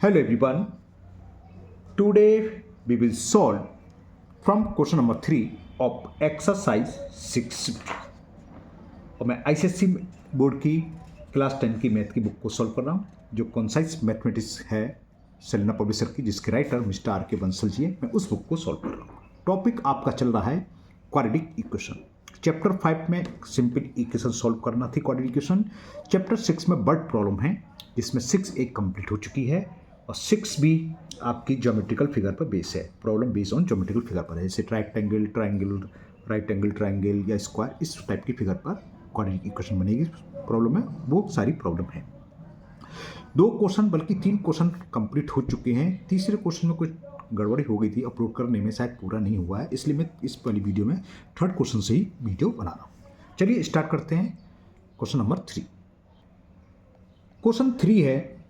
Hello everyone. Today we will solve from question number 3 of exercise 6 और मैं ICSC board की class 10 की math की बुक को सॉल्व कर रहा हूँ जो कॉन्साइज मैथमेटिक्स है सेलेना पब्लिशर की, जिसके राइटर मिस्टर आर के बंसल जी है। मैं उस बुक को सॉल्व कर रहा हूँ। टॉपिक आपका चल रहा है क्वाड्रेटिक इक्वेशन। चैप्टर 5 में सिंपल इक्वेशन सॉल्व करना थी, क्वाड्रेटिक इक्वेशन। चैप्टर 6 में वर्ड प्रॉब्लम है, जिसमें 6 एक कंप्लीट हो चुकी है और 6 भी आपकी ज्योमेट्रिकल फिगर पर बेस है। Problem base on geometrical figure पर है, जैसे triangle, triangle, right angle triangle या स्क्वायर, इस टाइप की फिगर पर क्वाड्रेटिक इक्वेशन बनेगी। प्रॉब्लम है, वो सारी प्रॉब्लम है। 2 क्वेश्चन बल्कि 3 क्वेश्चन कंप्लीट हो चुके हैं। तीसरे क्वेश्चन में कुछ गड़बड़ी हो गई थी, अपलोड करने में शायद पूरा नहीं हुआ है, इसलिए मैं इस वाली वीडियो में थर्ड क्वेश्चन से ही वीडियो बना रहा हूँ। चलिए स्टार्ट करते हैं। Question number 3। क्वेश्चन 3 है,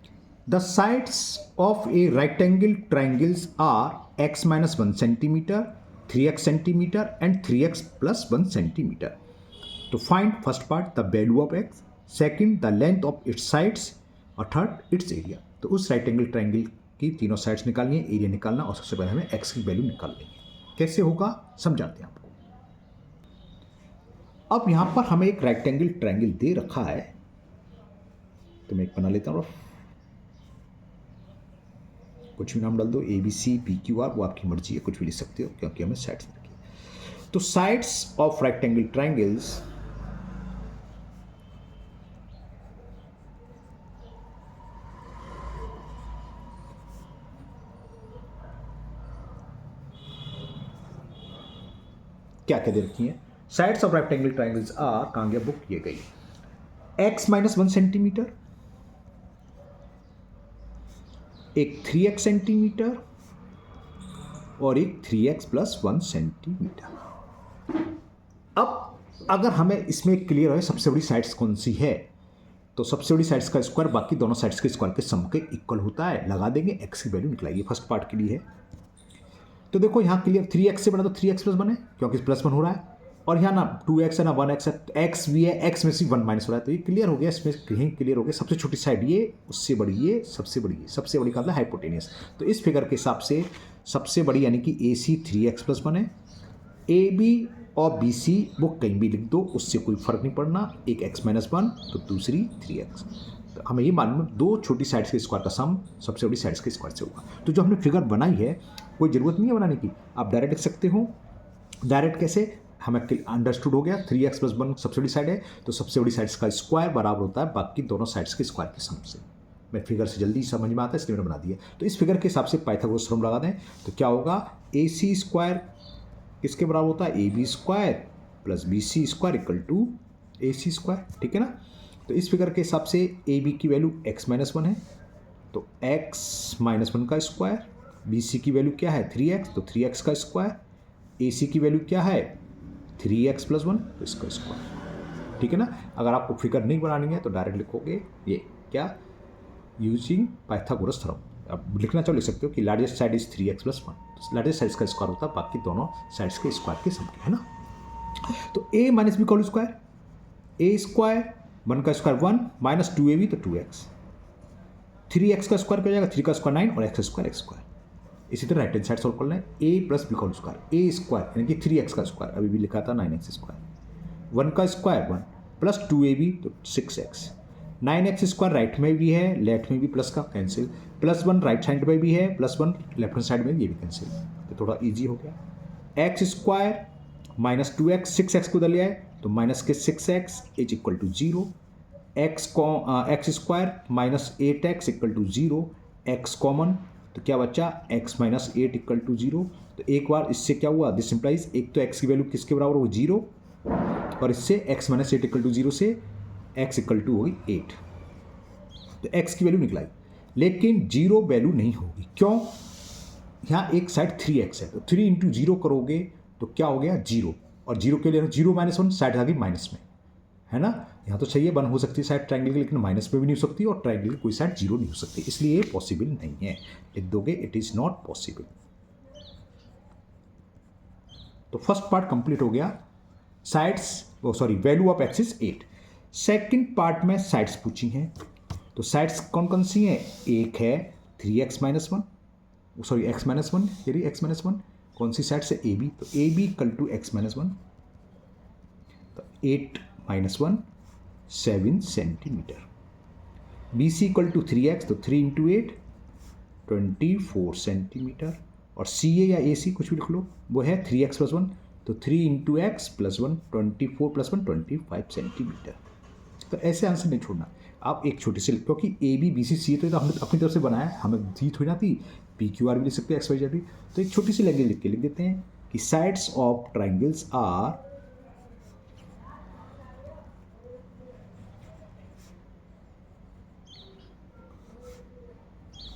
the sides of a right angle triangles are x - 1 centimetre, 3x centimetre and 3x + 1 centimetre. तो find first part the value of x, second the length of its sides और third its area. तो उस राइटेंगल triangle की तीनों sides निकालनी है, area निकालना, और सबसे पहले हमें x की वैल्यू निकाल लेंगे। कैसे होगा समझाते हैं आपको। अब यहां पर हमें एक राइटेंगल ट्राइंगल दे रखा है, तो मैं एक बना लेता हूँ। कुछ भी नाम डाल दो, ABC, PQR, वो आपकी मर्जी है, कुछ भी लिख सकते हो क्योंकि हमें साइड्स रखी है। तो साइड्स ऑफ रेक्टेंगल ट्राइंगल्स क्या क्या दे रखी है। Sides of rectangle triangles are, कहां गया बुक, ये गई, x - 1 सेंटीमीटर, एक 3x सेंटीमीटर और एक 3x + 1 सेंटीमीटर। अब अगर हमें इसमें क्लियर है सबसे बड़ी साइड्स कौन सी है, तो सबसे बड़ी साइड्स का स्क्वायर बाकी दोनों साइड्स के स्क्वायर के सम के इक्वल होता है। लगा देंगे, x की वैल्यू निकलाइए। फर्स्ट पार्ट के लिए है, तो देखो यहाँ क्लियर 3x से बना तो 3x + 1 है क्योंकि +1 हो रहा है, और यहाँ ना 2x है ना 1x है, x भी है, x में से 1 माइनस हो रहा है, तो ये क्लियर हो गया। इसमें कहीं क्लियर हो गया। सबसे छोटी साइड ये, उससे बड़ी ये, सबसे बड़ी ये, सबसे बड़ी का मतलब हाइपोटेनियस। तो इस फिगर के हिसाब से सबसे बड़ी यानी कि AC 3x + 1 है, AB और BC वो कहीं भी लिख दो, उससे कोई फर्क नहीं पड़ना। एक x - 1 तो दूसरी 3x। तो हमें ये मालूम, दो छोटी साइड्स के स्क्वायर का सम सबसे बड़ी साइड्स के स्क्वायर से होगा। तो जो हमने फिगर बनाई है, कोई ज़रूरत नहीं है बनाने की, आप डायरेक्ट लिख सकते हो। डायरेक्ट कैसे, हमें अंडरस्टूड हो गया। 3x + 1 सबसे बड़ी साइड है, तो सबसे बड़ी साइड्स का स्क्वायर बराबर होता है बाकी दोनों साइड्स के स्क्वायर के सम से। मैं फिगर से जल्दी समझ में आता है इसलिए मैंने बना दिया। तो इस फिगर के हिसाब से पाइथागोरस थ्योरम लगा दें, तो क्या होगा, AC स्क्वायर किसके बराबर होता है, AB square + BC square = AC square. ठीक है ना। तो इस फिगर के हिसाब से AB की वैल्यू x - 1 है, तो x - 1 का स्क्वायर, BC की वैल्यू क्या है 3x, तो 3x का स्क्वायर, AC की वैल्यू क्या है 3x + 1, तो इसका स्क्वायर। ठीक है ना। अगर आपको फिगर नहीं बनानी है तो डायरेक्ट लिखोगे ये क्या, यूजिंग पाइथागोरस थ्योरम। अब लिखना चाहो लिख सकते हो कि largest side is 3x + 1, largest side का स्क्वायर होता है बाकी दोनों साइड्स के स्क्वायर के सम के, है ना। तो a - b का स्क्वायर, a स्क्वायर 1 का स्क्वायर 1 - 2ab तो 2x, 3x का स्क्वायर क्या हो जाएगा, 3 का स्क्वायर 9 और x स्क्वायर x स्क्वायर। इसी तरह राइट हैंड साइड सॉल्व कर लें, a + b का स्क्वायर, a स्क्वायर यानी कि 3x का स्क्वायर, अभी भी लिखा था 9x स्क्वायर, 1 का स्क्वायर 1 + 2ab तो 6x, 9x स्क्वायर राइट में भी है, लेफ्ट में भी प्लस का कैंसिल, +1 राइट साइड में भी है, +1 लेफ्ट हैंड साइड में, ये भी कैंसिल, तो थोड़ा ईजी हो गया। x स्क्वायर - 2x, 6x को उधर ले आए तो माइनस के 6x = 0, x square - 8x = 0, x common तो क्या बचा, x - 8 = 0। तो एक बार इससे क्या हुआ, दिस इंप्लाइज, एक तो x की वैल्यू किसके बराबर हो 0, और इससे x - 8 = 0 से x = हो गई 8, तो x की वैल्यू निकलाई। लेकिन 0 वैल्यू नहीं होगी, क्यों, यहाँ एक साइड 3x है, तो 3 × 0 करोगे तो क्या हो गया 0, और 0 के लिए 0 - 1 साइड आ गई माइनस में, है ना। यहाँ तो सही है, 1 हो सकती है साइड ट्राइंगल की, लेकिन माइनस में भी नहीं हो सकती, और ट्राइंगल की कोई साइड 0 नहीं हो सकती, इसलिए ये पॉसिबल नहीं है। लिख दोगे इट इज नॉट पॉसिबल। तो फर्स्ट पार्ट कंप्लीट हो गया, sides value of x is 8। Second part में साइड्स पूछी हैं, तो साइड्स कौन कौन सी हैं, एक है 3x-1, सॉरी x-1, ये x-1 कौन सी साइड से AB, तो AB इक्वल टू x-1, तो 8-1 7 centimetre. BC equal to 3x, तो 3 इंटू 8 24 सेंटीमीटर। और CA या AC कुछ भी लिख लो, वो है 3x+1, तो 3 into x plus 1 24 plus 1 25 centimetre. तो ऐसे आंसर नहीं छोड़ना आप, एक छोटी सी, क्योंकि ABC तो हमने अपनी तरफ से बनाया है, हमें जी थोड़ी ना थी, PQR भी लिख सकते हैं, XYZ भी। तो एक छोटी सी लैंग्वेज लिख देते हैं कि साइड्स ऑफ ट्राइंगल्स आर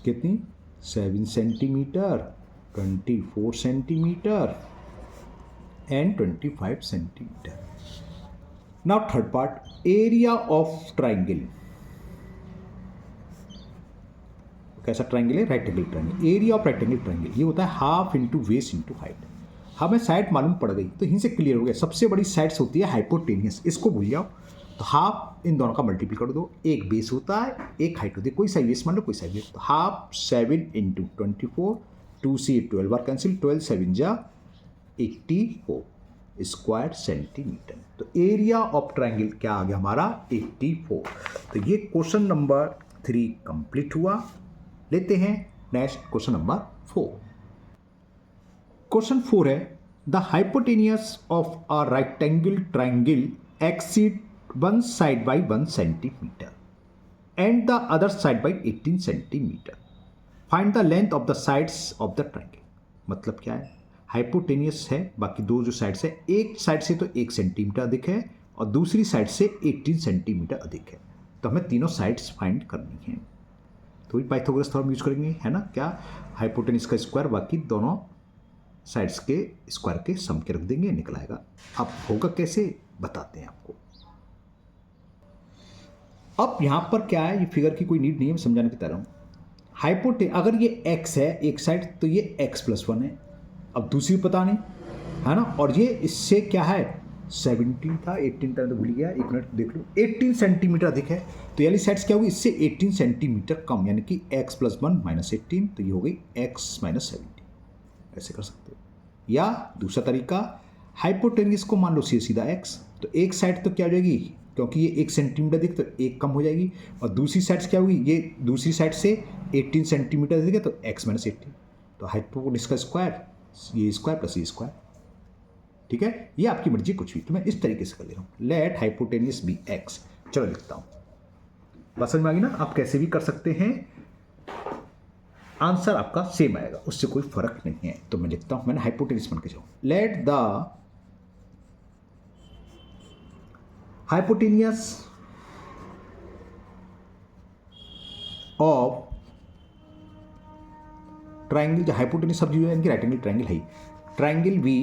कितनी 7 centimetre, 24 centimetre and 25 centimetre. Now third part, area of triangle. कैसा ट्राइंगल है? Right angle triangle. Area of right angle triangle ये होता है half into base into height. हमें साइड मालूम पड़ गई तो यहीं से क्लियर हो गया, सबसे बड़ी साइड्स होती है हाइपोटेनियस, इसको भूल जाओ। तो हाफ इन दोनों का मल्टीपल कर दो, एक बेस होता है एक हाइट होती है, कोई सा बेस मान लो कोई सा बेस। तो हाफ 7 इंटू 24, 2 से 12 बार कैंसिल, 12 7 जा 84 स्क्वायर सेंटीमीटर। तो एरिया ऑफ ट्राइंगल क्या आ गया हमारा? 84। तो ये क्वेश्चन नंबर 3 कंप्लीट हुआ। लेते हैं नेक्स्ट क्वेश्चन नंबर 4। क्वेश्चन 4 है, the hypotenuse of a right angle triangle exceed one side by 1 centimetre and the other side by 18 centimetre. Find the length of the sides of the triangle. मतलब क्या है? Hypotenuse है, बाकी दो जो sides है, एक साइड से तो 1 सेंटीमीटर अधिक है और दूसरी साइड से 18 सेंटीमीटर अधिक है। तो हमें तीनों साइड्स फाइंड करनी है, तो भी पाइथागोरस थ्योरम यूज करेंगे, है ना। क्या? हाइपोटेनियस का स्क्वायर बाकी दोनों साइड्स के स्क्वायर के सम के रख देंगे, निकल आएगा। अब होगा कैसे बताते हैं आपको। अब यहाँ पर क्या है, ये फिगर की कोई नीड नहीं है, मैं समझाने की तरह हूँ। अगर ये x है एक साइड तो ये x+1 है, अब दूसरी पता नहीं, है ना। और ये इससे क्या है 17 था, 18 था तो भूल गया, एक मिनट देख लो, 18 सेंटीमीटर अधिक है। तो ये वाली साइड्स क्या होगी? इससे 18 सेंटीमीटर कम, यानी कि x+1 - 18, तो ये हो गई x - 17। ऐसे कर सकते हो। या दूसरा तरीका, हाइपोटेनियस को मान लो सीधा x, तो एक साइड तो क्या हो जाएगी, क्योंकि ये 1 सेंटीमीटर अधिक तो 1 कम हो जाएगी, और दूसरी साइड्स क्या होगी, ये दूसरी साइड से 18 सेंटीमीटर अधिक है तो x - 18। तो हाइपोटेनियस का स्क्वायर, ये स्क्वायर प्लस ये स्क्वायर, ठीक है। ये आपकी मर्जी कुछ भी, तो मैं इस तरीके से कर ले रहा हूँ। Let hypotenuse be x। चलो लिखता हूँ, बात समझ में आ गई ना। आप कैसे भी कर सकते हैं, आंसर आपका सेम आएगा, उससे कोई फर्क नहीं है। तो मैं लिखता हूँ, मैंने हाइपोटेनियस बन के जाऊँ, let the hypotenuse of triangle, जो हाइपोटेनियस सब जो है इनकी राइट एंगल ट्राइंगल है, triangle be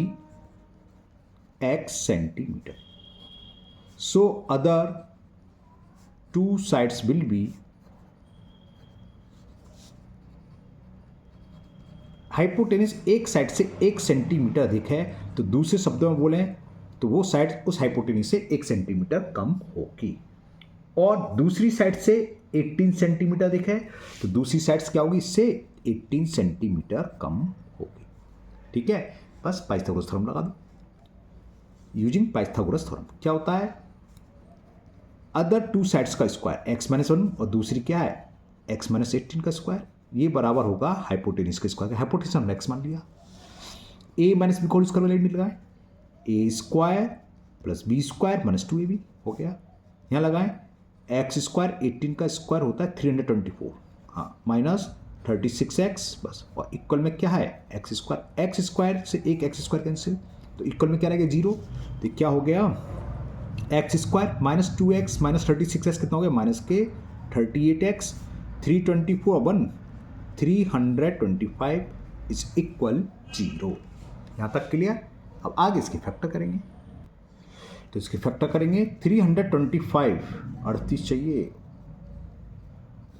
x centimetre, so other two sides will be, hypotenuse एक साइड से 1 सेंटीमीटर अधिक है, तो दूसरे शब्दों में बोलें तो वो साइड उस हाइपोटेनियस से 1 सेंटीमीटर कम होगी। और दूसरी साइड से 18 सेंटीमीटर अधिक है, तो दूसरी साइड्स क्या होगी, इससे 18 सेंटीमीटर कम होगी। ठीक है, बस पाइथागोरस थ्योरम लगा दो। यूजिंग पाइथागोरस थ्योरम क्या होता है, अदर टू साइड्स का स्क्वायर x-1 और दूसरी क्या है x - 18 का स्क्वायर, ये बराबर होगा हाइपोटेनियस के स्क्वायर का। हाइपोटेनियस हमने x मान लिया, a - b को स्क्वायर वाले लगाएं, a square plus b square minus 2ab हो गया। यहाँ लगाएं x स्क्वायर 18 का स्क्वायर होता है 324, हाँ, माइनस 36x बस, और इक्वल में क्या है x स्क्वायर से एक x स्क्वायर कैंसिल, तो इक्वल में क्या रहेगा 0। तो क्या हो गया x square minus 2x minus 36x कितना हो गया माइनस के 38x, 324 1 325 इज इक्वल 0। यहाँ तक क्लियर। अब आगे इसके फैक्टर करेंगे, तो इसके फैक्टर करेंगे 325 38 चाहिए,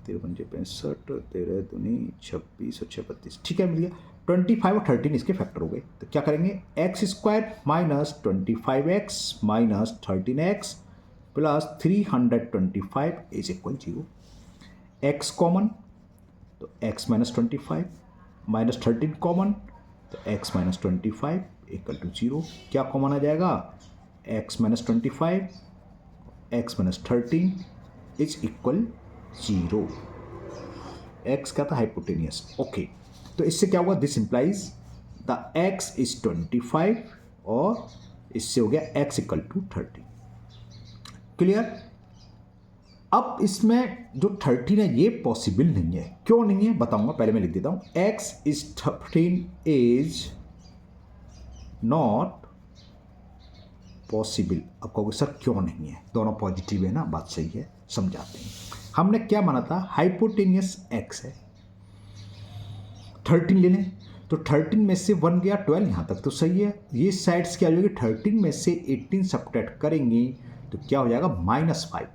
13 पंजे 65, 13 दूनी 26 और 6 32, ठीक है मिल गया। 25 और 13 इसके फैक्टर हो गए, तो क्या करेंगे x square minus 25x minus 13x plus 325 is equal 0। x common, तो x माइनस 25, माइनस 13 कॉमन, तो x माइनस 25 इक्वल टू 0। क्या कॉमन आ जाएगा? x minus 25, x minus 13 is equal 0। x क्या था? हाइपोटेनियस। ओके, तो इससे क्या हुआ? This implies the x is 25 और इससे हो गया x इक्वल टू 30। क्लियर? अब इसमें जो 13 है ये पॉसिबल नहीं है। क्यों नहीं है बताऊंगा, पहले मैं लिख देता हूं। x is 13 is not possible. अब कहोगे सर क्यों नहीं है? दोनों पॉजिटिव है ना, बात सही है, समझाते हैं। हमने क्या माना था? हाइपोटेनियस x है, 13 ले लें तो 13 में से 1 गया, 12 यहाँ तक तो सही है। ये साइड्स क्या हो जाएगी? 13 में से 18 सब्ट्रैक्ट करेंगे तो क्या हो जाएगा? -5।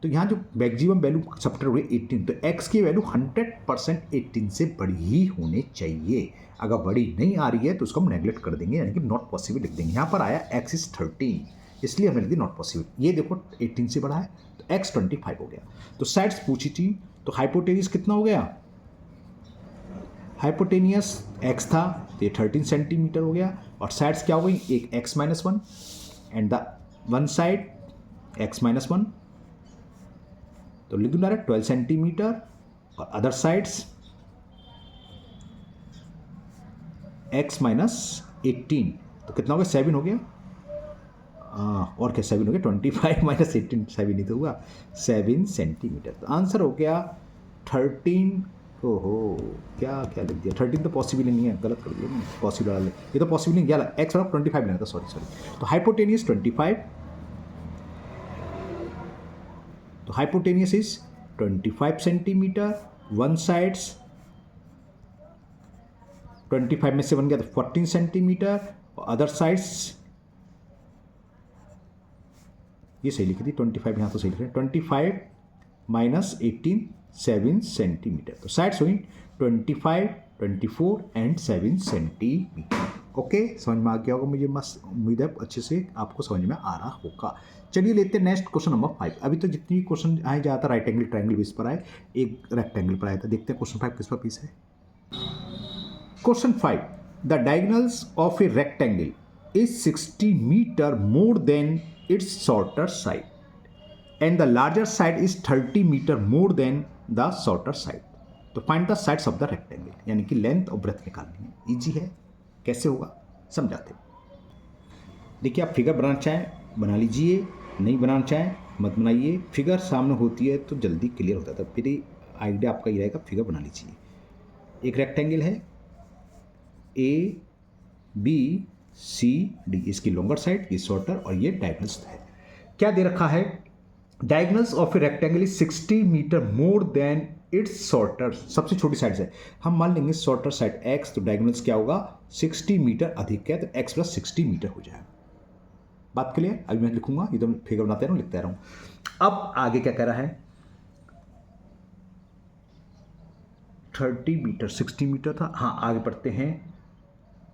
तो यहाँ जो मैक्सिमम वैल्यू सब्ट्रैक्ट हुई 18, तो x की वैल्यू 100% 18 से बड़ी ही होनी चाहिए। अगर बड़ी नहीं आ रही है तो उसको हम नेगलेक्ट कर देंगे, यानी कि नॉट पॉसिबल लिख देंगे। यहाँ पर आया x इज 13, इसलिए हमने लिख दी नॉट पॉसिबल। ये देखो 18 से बड़ा है तो x 25 हो गया। तो साइड्स पूछी थी, तो हाइपोटेनियस कितना हो गया? हाइपोटेनियस x था तो ये 13 सेंटीमीटर हो गया, और साइड्स क्या हो गई? एक x minus 1 and the one side x minus 1, तो लिख दूँ डायरेक्ट 12 सेंटीमीटर, और अदर साइड्स x माइनस 18, तो कितना हो गया? 7 हो गया। और क्या 7 हो गया? 25 माइनस 18, 7 ही तो हुआ, 7 सेंटीमीटर। तो आंसर हो गया 13। ओहो, क्या क्या लिख दिया? 13 तो पॉसिबल नहीं है, गलत कर दिया। पॉसिबल वाले ये तो पॉसिबल नहीं, क्या x वाला 25 लेना था, सॉरी। तो हाइपोटेनियस 25, तो hypotenuse is 25 centimetre, one sides 25 में से 1 गया तो 14 सेंटीमीटर, और अदर साइड्स ये सही लिखी थी 25, यहाँ तो सही लिख रहे हैं 25 माइनस 18 7 सेंटीमीटर। तो साइड्स हुई 25, 24 एंड 7 सेंटीमीटर। ओके, समझ में आ गया होगा मुझे, मस्त उम्मीद है अच्छे से आपको समझ में आ रहा होगा। चलिए लेते हैं नेक्स्ट क्वेश्चन नंबर 5। अभी तो जितनी भी क्वेश्चन आए ज़्यादातर राइट एंगल ट्रायंगल बेस पर आए, एक रेक्टेंगल पर आया था। देखते हैं क्वेश्चन 5 किस पर पीस है। Question 5, the diagonals of a rectangle is 60 metre more than its shorter side and the larger side is 30 metre more than the shorter side. तो find the sides of the rectangle, यानी कि length और breath निकालनी है। Easy है, कैसे होगा समझाते हैं। देखिए, आप फिगर बनाना चाहें बना लीजिए, नहीं बनाना चाहें मत बनाइए। फिगर सामने होती है तो जल्दी क्लियर होता था। फिर आइडिया आपका ये रहेगा, फिगर बना लीजिए। एक रेक्टेंगल है ABCD, इसकी लॉन्गर साइड, ये शॉर्टर, और ये डायगोनल्स है। क्या दे रखा है? Diagonals of a rectangle is 60 metre more than its shorter. सबसे छोटी साइड है, हम मान लेंगे शॉर्टर साइड x, तो डायगोनल्स क्या होगा? 60 मीटर अधिक है, तो x प्लस 60 मीटर हो जाएगा। बात क्लियर? अभी मैं लिखूंगा, ये तो फिगर बनाते रहूं, लिखता रहूं। अब आगे क्या कह रहा है? 30 मीटर, 60 मीटर था, हाँ आगे बढ़ते हैं।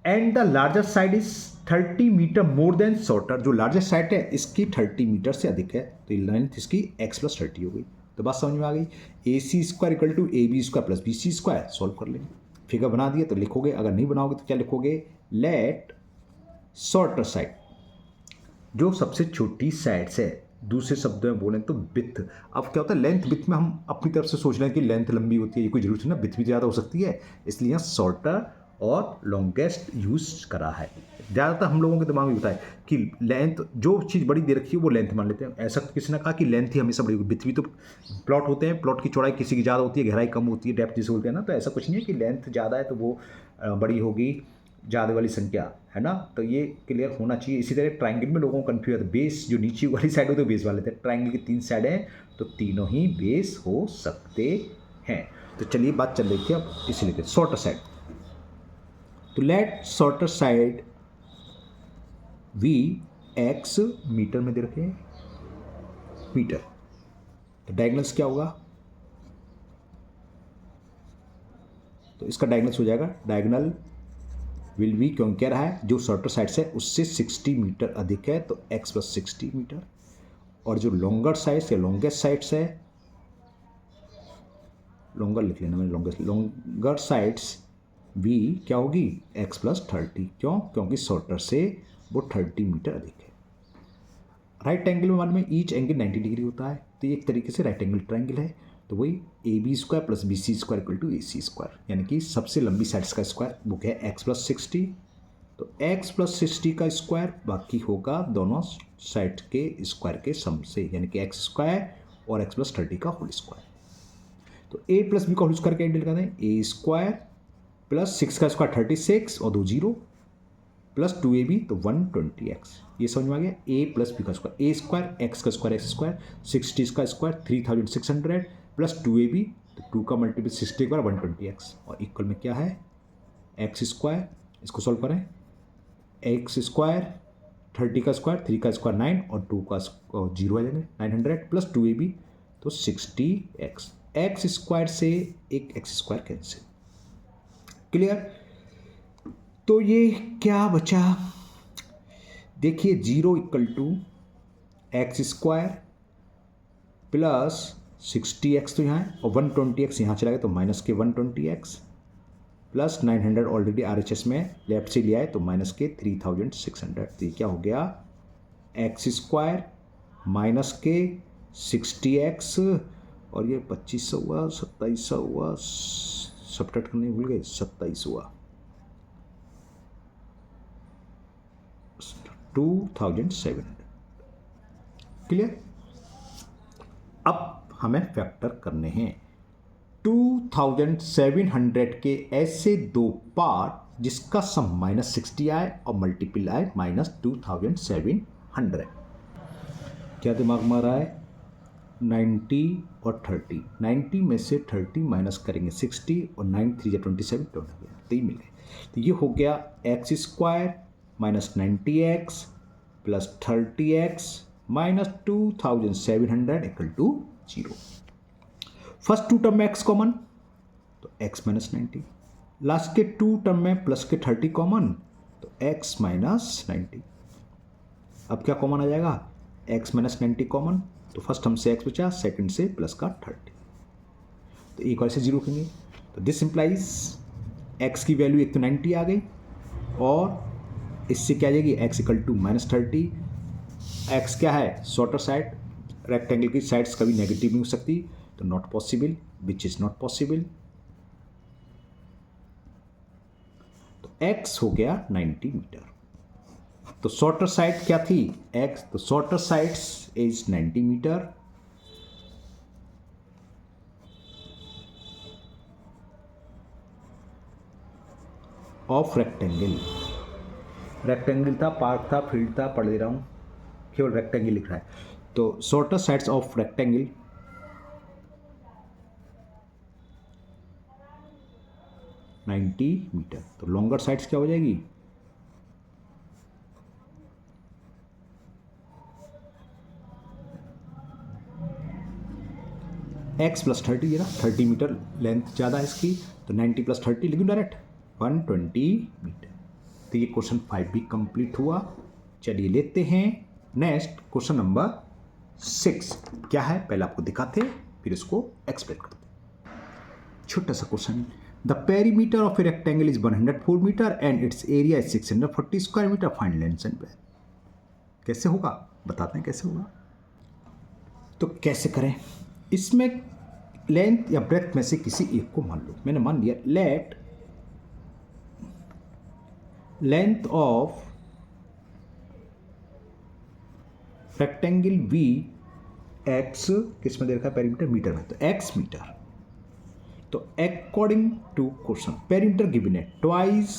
And the larger side is 30 metre more than shorter. जो लार्जर साइड है इसकी 30 मीटर से अधिक है, तो लेंथ इसकी x प्लस 30 हो गई। तो बात समझ में आ गई। AC² equal to AB² plus BC²। Solve कर लेंगे। फिगर बना दिया तो लिखोगे, अगर नहीं बनाओगे तो क्या लिखोगे? लेट शॉर्टर साइड, जो सबसे छोटी साइड है, दूसरे शब्दों में बोलें तो विड्थ। अब क्या होता है, लेंथ विड्थ में हम अपनी तरफ से सोच रहे हैं कि लेंथ लंबी होती है, ये कोई जरूरत है ना, विड्थ भी ज़्यादा हो सकती है, इसलिए यहाँ शॉर्टर और लॉन्गेस्ट यूज करा है। ज़्यादातर हम लोगों के दिमाग में होता है कि लेंथ, जो चीज़ बड़ी दे रखी है वो लेंथ मान लेते हैं। ऐसा किसी ने कहा कि लेंथ ही हमेशा बड़ी होगी, विड्थ भी तो प्लॉट होते हैं, प्लॉट की चौड़ाई किसी की ज़्यादा होती है, गहराई कम होती है, डेप्थ जिसे बोलते हैं ना। तो ऐसा कुछ नहीं है कि लेंथ ज़्यादा है तो वो बड़ी होगी, ज़्यादा वाली संख्या है ना। तो ये क्लियर होना चाहिए। इसी तरह ट्राइंगल में लोगों को कन्फ्यूज है, बेस जो नीचे वाली साइड होती है बेस वाले थे। ट्राइंगल की 3 साइड हैं तो तीनों ही बेस हो सकते हैं। तो चलिए बात चल रही थी, अब इसी लेते शॉर्टर साइड। तो let shorter side VX metre में दे रखे हैं, मीटर। तो डायगोनल्स क्या होगा? तो इसका डायगोनल्स हो जाएगा, डायगोनल विल बी, क्यों कह रहा है जो शॉर्टर साइड से उससे 60 मीटर अधिक है तो x प्लस 60 मीटर, और जो लॉन्गर साइड से लॉन्गेस्ट साइड से लॉन्गर लिख लेना मैंने, लॉन्गर साइड्स वी क्या होगी x प्लस 30, क्यों? क्योंकि शॉर्टर से वो 30 मीटर अधिक है। राइट एंगल में मालूम है ईच एंगल 90 डिग्री होता है, तो ये एक तरीके से राइट एंगल ट्रायंगल है, तो वही A B square plus B C square equal to A C square, यानी कि सबसे लंबी साइड्स का स्क्वायर वो क्या है x प्लस 60, तो x प्लस 60 का स्क्वायर बाकी होगा दोनों साइड के स्क्वायर के सम से, यानी कि x स्क्वायर और x प्लस 30 का होल स्क्वायर। तो a प्लस बी का होल स्क्वायर क्या लिखा दें, ए स्क्वायर प्लस 6 का स्क्वायर 36 और 2 जीरो प्लस 2ab तो 120x, ये समझ में आ गया। a प्लस बी का स्क्वायर, ए स्क्वायर एक्स का स्क्वायर एक्स स्क्वायर 60 का स्क्वायर 3600 प्लस 2ab तो 2 का मल्टीपल 60 के बाद 120x और इक्वल में क्या है एक्स स्क्वायर, इसको सॉल्व करें, एक्स स्क्वायर 30 का स्क्वायर 3 का स्क्वायर 9 और 2 का जीरो आ जाएंगे 900 प्लस 2ab तो 60x, एक्स स्क्वायर से एक एक्स स्क्वायर कैंसिल, क्लियर। तो ये क्या बचा, देखिए 0 equal to x square plus 60x तो यहाँ है और 120x यहाँ चला गया तो माइनस के 120x प्लस 900 ऑलरेडी RHS में लेफ्ट से लिया है तो माइनस के 3600, तो ये क्या हो गया एक्स स्क्वायर माइनस के 60x और ये 2500 हुआ 2700 हुआ, सब्ट्रैक्ट करने भूल गए 27 हुआ 2700, क्लियर। अब हमें फैक्टर करने हैं 2700 के ऐसे दो पार्ट जिसका सम माइनस 60 आए और मल्टीपल आए माइनस 2700, क्या दिमाग में आ रहा है 90 और 30, 90 में से 30 माइनस करेंगे 60 और 9 3 27 तो मिल गए, तो ये हो गया x square minus 90x plus 30x minus 2700 equal to 0। First two term में x कॉमन तो x माइनस 90, लास्ट के टू टर्म में प्लस के 30 कॉमन तो x माइनस 90, अब क्या कॉमन आ जाएगा x माइनस 90 कॉमन, तो फर्स्ट टर्म से x बचा सेकंड से प्लस का 30, तो एक और से 0 रखेंगे, तो दिस इंप्लाइज x की वैल्यू एक तो 90 आ गई और इससे क्या आ जाएगी x equal to minus 30, x क्या है शॉर्टर साइड, रेक्टेंगल की साइड्स कभी नेगेटिव नहीं हो सकती, तो not possible, which is not possible, तो x हो गया 90 मीटर। तो शॉर्टर साइड क्या थी x, तो shorter sides is 90 metre of rectangle, rectangle था पार्क था फील्ड था पढ़ ले रहा हूँ, केवल रेक्टेंगल लिख रहा है, तो shorter sides of rectangle 90 metre, तो लॉन्गर साइड्स क्या हो जाएगी x प्लस 30, ये ना 30 मीटर लेंथ ज़्यादा है इसकी, तो 90 प्लस 30 लिखूँ डायरेक्ट 120 मीटर। तो ये क्वेश्चन 5 भी कंप्लीट हुआ। चलिए लेते हैं नेक्स्ट क्वेश्चन नंबर 6, क्या है पहले आपको दिखाते फिर इसको एक्सप्लेन करते। छोटा सा question, the perimeter of a rectangle is 104 metre and it's area is 640 square metre, find length and breadth. कैसे होगा बताते हैं कैसे होगा। तो कैसे करें, इसमें लेंथ या ब्रेथ में से किसी एक को मान लो, मैंने मान लिया let length of rectangle be x, किस में दे रखा है पेरीमीटर मीटर में, तो एक्स मीटर। तो according to question perimeter given है ट्वाइस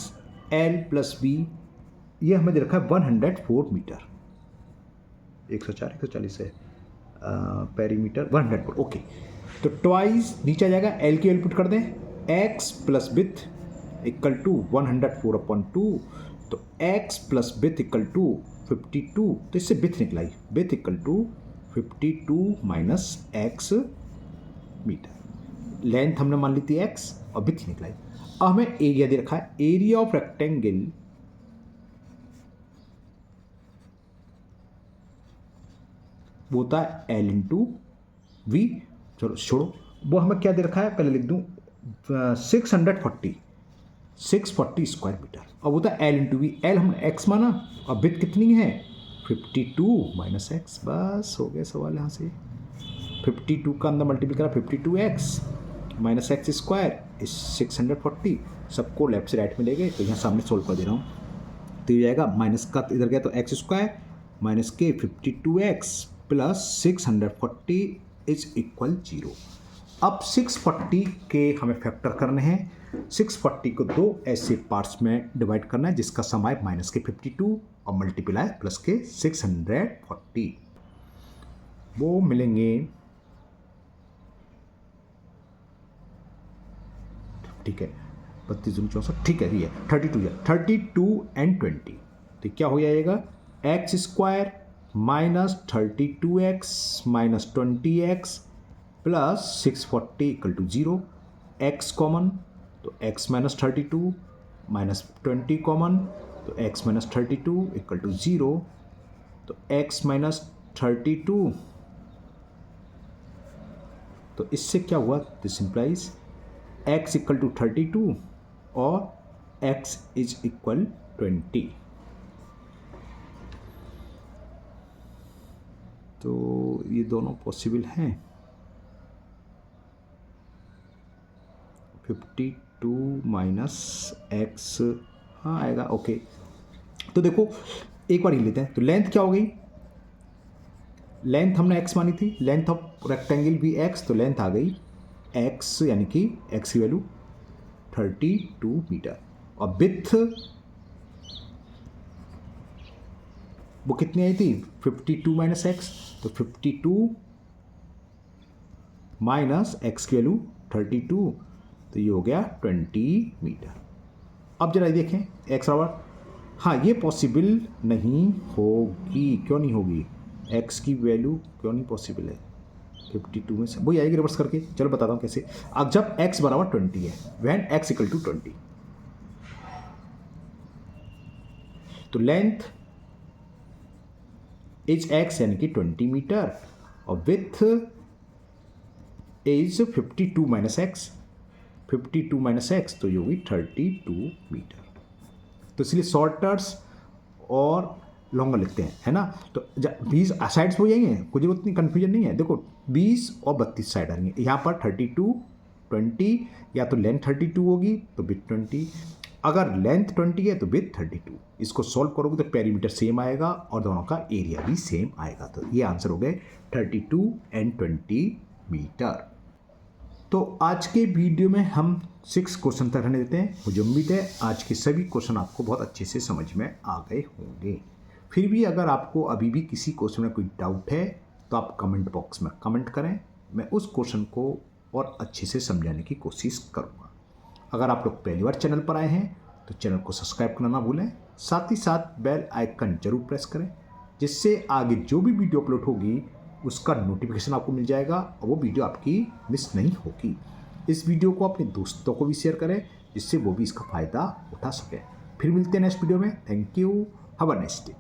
एल प्लस बी, ये हमें दे रखा है 104 मीटर, 104 140 है पेरीमीटर 104, ओके। तो ट्वाइस नीचे आ जाएगा, एल की वैल्यू पुट कर दें, x plus width equal to 104/2, तो x plus width equal to 52, तो इससे विथ निकला ही, width equal to 52 minus x metre, length हमने मान ली थी एक्स और विथ निकला ही। अब हमें एरिया दे रखा है, एरिया ऑफ रेक्टेंगल वो होता है एल इंटू वी, चलो छोड़ो वो हमें क्या दे रखा है, पहले लिख दूँ 640 स्क्वायर मीटर। अब होता है एल इंटू वी, एल हमने एक्स माना और विथ कितनी है 52 माइनस एक्स, बस हो गया सवाल यहाँ से। 52 का अंदर मल्टीप्लाई करा 52x माइनस एक्स स्क्वायर इस 640, सबको लेफ्ट से राइट में ले गए तो यहाँ सामने सोल्व कर दे रहा हूँ, तो ये जाएगा माइनस का इधर गया तो एक्स स्क्वायर माइनस के 52x प्लस 640 इज इक्वल 0। अब 640 के हमें फैक्टर करने हैं, 640 को दो ऐसे पार्ट्स में डिवाइड करना है जिसका सम आए माइनस के 52 और मल्टीप्लाई प्लस के 640, वो मिलेंगे, ठीक है 32 दूनी 64, ठीक है ये 32 एंड 20, तो क्या हो जाएगा x square minus 32x minus 20x plus 640 equal to 0, x common तो x माइनस 32 माइनस 20 कॉमन तो x माइनस 32 इक्वल टू 0, तो x माइनस 32, तो इससे क्या हुआ, this implies x equal to 32 और x इज इक्वल 20, तो ये दोनों पॉसिबल हैं। 52 माइनस एक्स हाँ आएगा, ओके। तो देखो एक बार ही लेते हैं, तो लेंथ क्या हो गई, लेंथ हमने x मानी थी, लेंथ ऑफ रेक्टेंगल भी x, तो लेंथ आ गई x यानी कि x की वैल्यू 32 मीटर, और विथ वो कितनी आई थी 52 माइनस एक्स, तो 52 माइनस एक्स की वैल्यू 32, तो ये हो गया 20 मीटर। अब जरा देखें एक्स बराबर, हाँ ये पॉसिबल नहीं होगी, क्यों नहीं होगी, एक्स की वैल्यू क्यों नहीं पॉसिबल है 52 में से, वही आएगी रिवर्स करके, चलो बताता हूँ कैसे। अब जब x बराबर 20 है, व्हेन x इक्वल टू 20, तो लेंथ इज x यानी कि 20 मीटर और with is 52 minus x, 52 minus x तो ये होगी 32 मीटर, तो इसलिए शॉर्टर्स और लॉन्गर लिखते हैं, है ना। तो 20 साइड्स हो जाएंगे, कोई जरूरत नहीं, कन्फ्यूजन नहीं है। देखो 20 और 32 साइड आएंगे, यहाँ पर 32 20, या तो लेंथ 32 होगी तो विथ 20, अगर लेंथ 20 है तो विथ 32, इसको सॉल्व करोगे तो पेरीमीटर सेम आएगा और दोनों का एरिया भी सेम आएगा, तो ये आंसर हो गए 32 एंड 20 मीटर। तो आज के वीडियो में हम 6 क्वेश्चन तक रहने देते हैं। मुझे उम्मीद है आज के सभी क्वेश्चन आपको बहुत अच्छे से समझ में आ गए होंगे। फिर भी अगर आपको अभी भी किसी क्वेश्चन में कोई डाउट है तो आप कमेंट बॉक्स में कमेंट करें, मैं उस क्वेश्चन को और अच्छे से समझाने की कोशिश करूँगा। अगर आप लोग पहली बार चैनल पर आए हैं तो चैनल को सब्सक्राइब करना ना भूलें, साथ ही साथ बेल आइकन जरूर प्रेस करें, जिससे आगे जो भी वीडियो अपलोड होगी उसका नोटिफिकेशन आपको मिल जाएगा और वो वीडियो आपकी मिस नहीं होगी। इस वीडियो को अपने दोस्तों को भी शेयर करें, जिससे वो भी इसका फ़ायदा उठा सकें। फिर मिलते हैं नेक्स्ट वीडियो में। Thank you, have a nice day.